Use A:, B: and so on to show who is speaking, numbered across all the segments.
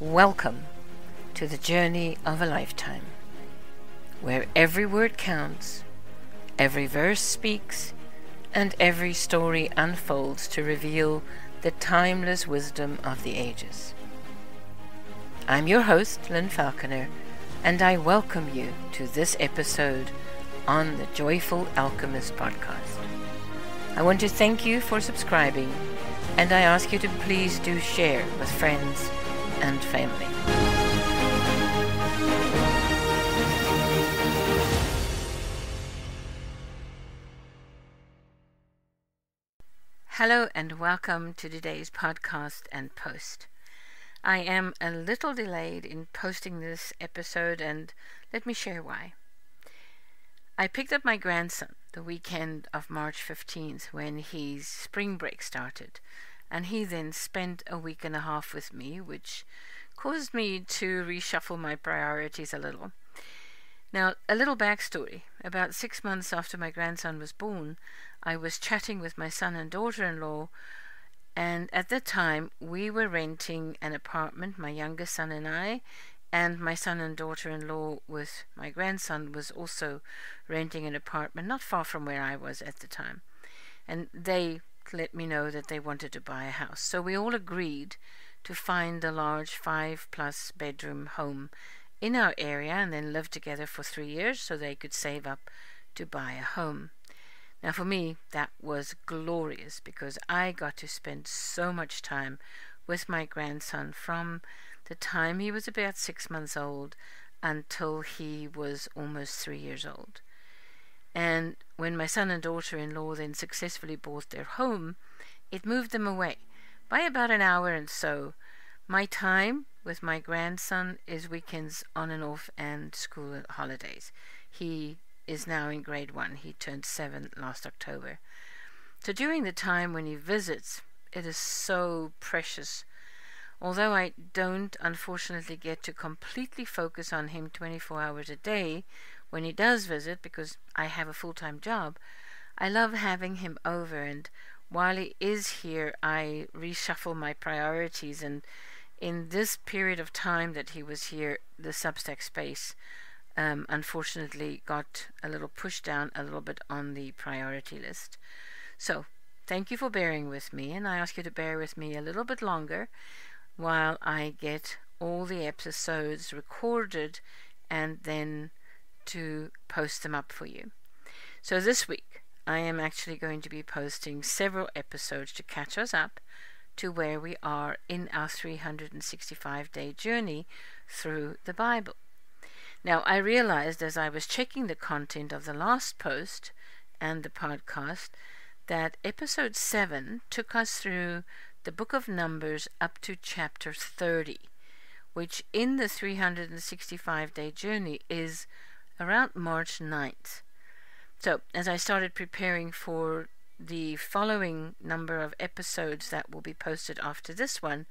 A: Welcome to the journey of a lifetime, where every word counts, every verse speaks, and every story unfolds to reveal the timeless wisdom of the ages. I'm your host, Lynn Falconer, and I welcome you to this episode on the Joyful Alchemist podcast. I want to thank you for subscribing, and I ask you to please do share with friends and family. Hello and welcome to today's podcast and post. I am a little delayed in posting this episode, and let me share why. I picked up my grandson the weekend of March 15th when his spring break started, and he then spent a week and a half with me, which caused me to reshuffle my priorities a little. Now, a little backstory. About 6 months after my grandson was born, I was chatting with my son and daughter-in-law, and at that time we were renting an apartment, my youngest son and I, and my son and daughter-in-law with my grandson was also renting an apartment not far from where I was at the time. And they let me know that they wanted to buy a house. So we all agreed to find a large 5+ bedroom home in our area and then live together for 3 years so they could save up to buy a home. Now for me, that was glorious because I got to spend so much time with my grandson from the time he was about 6 months old until he was almost 3 years old. And when my son and daughter-in-law then successfully bought their home, it moved them away by about an hour and so. My time with my grandson is weekends on and off and school holidays. He is now in grade 1. He turned 7 last October. So during the time when he visits, it is so precious. Although I don't unfortunately get to completely focus on him 24 hours a day when he does visit because I have a full-time job, I love having him over, and while he is here I reshuffle my priorities, and in this period of time that he was here, the Substack space unfortunately got a little pushed down a little bit on the priority list. So thank you for bearing with me, and I ask you to bear with me a little bit longer while I get all the episodes recorded and then to post them up for you. So this week I am actually going to be posting several episodes to catch us up to where we are in our 365-day journey through the Bible. Now, I realized as I was checking the content of the last post and the podcast that episode 7 took us through the book of Numbers up to chapter 30, which in the 365-day journey is around March 9th. So, as I started preparing for the following number of episodes that will be posted after this one,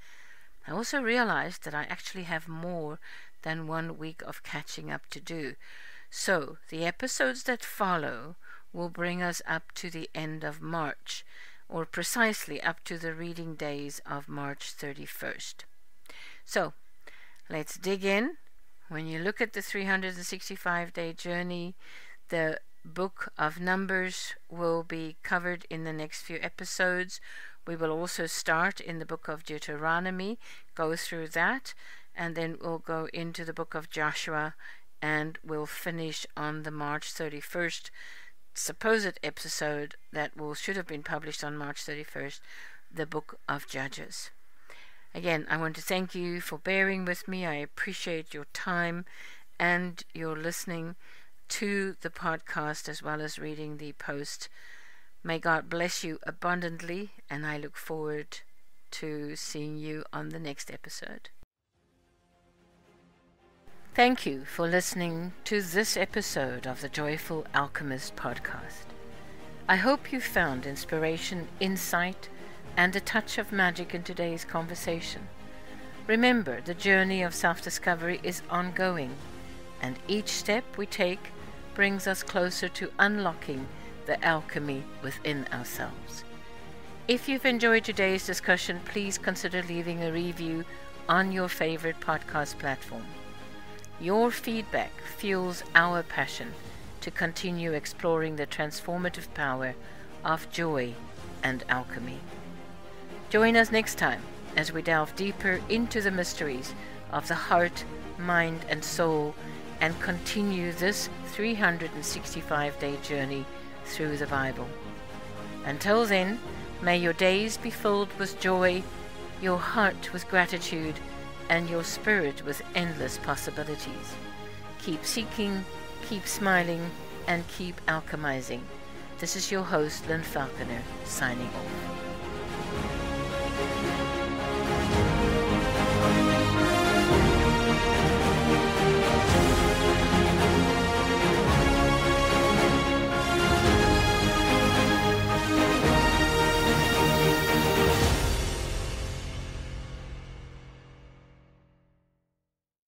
A: I also realized that I actually have more than 1 week of catching up to do. So, the episodes that follow will bring us up to the end of March, or precisely up to the reading days of March 31st. So, let's dig in. When you look at the 365-day journey, the book of Numbers will be covered in the next few episodes. We will also start in the book of Deuteronomy, go through that, and then we'll go into the book of Joshua, and we'll finish on the March 31st supposed episode that should have been published on March 31st, the book of Judges. Again, I want to thank you for bearing with me. I appreciate your time and your listening to the podcast as well as reading the post. May God bless you abundantly, and I look forward to seeing you on the next episode. Thank you for listening to this episode of the Joyful Alchemist podcast. I hope you found inspiration, insight, and a touch of magic in today's conversation. Remember, the journey of self-discovery is ongoing, and each step we take brings us closer to unlocking the alchemy within ourselves. If you've enjoyed today's discussion, please consider leaving a review on your favorite podcast platform. Your feedback fuels our passion to continue exploring the transformative power of joy and alchemy. Join us next time as we delve deeper into the mysteries of the heart, mind, and soul, and continue this 365-day journey through the Bible. Until then, may your days be filled with joy, your heart with gratitude, and your spirit with endless possibilities. Keep seeking, keep smiling, and keep alchemizing. This is your host, Lynn Falconer, signing off.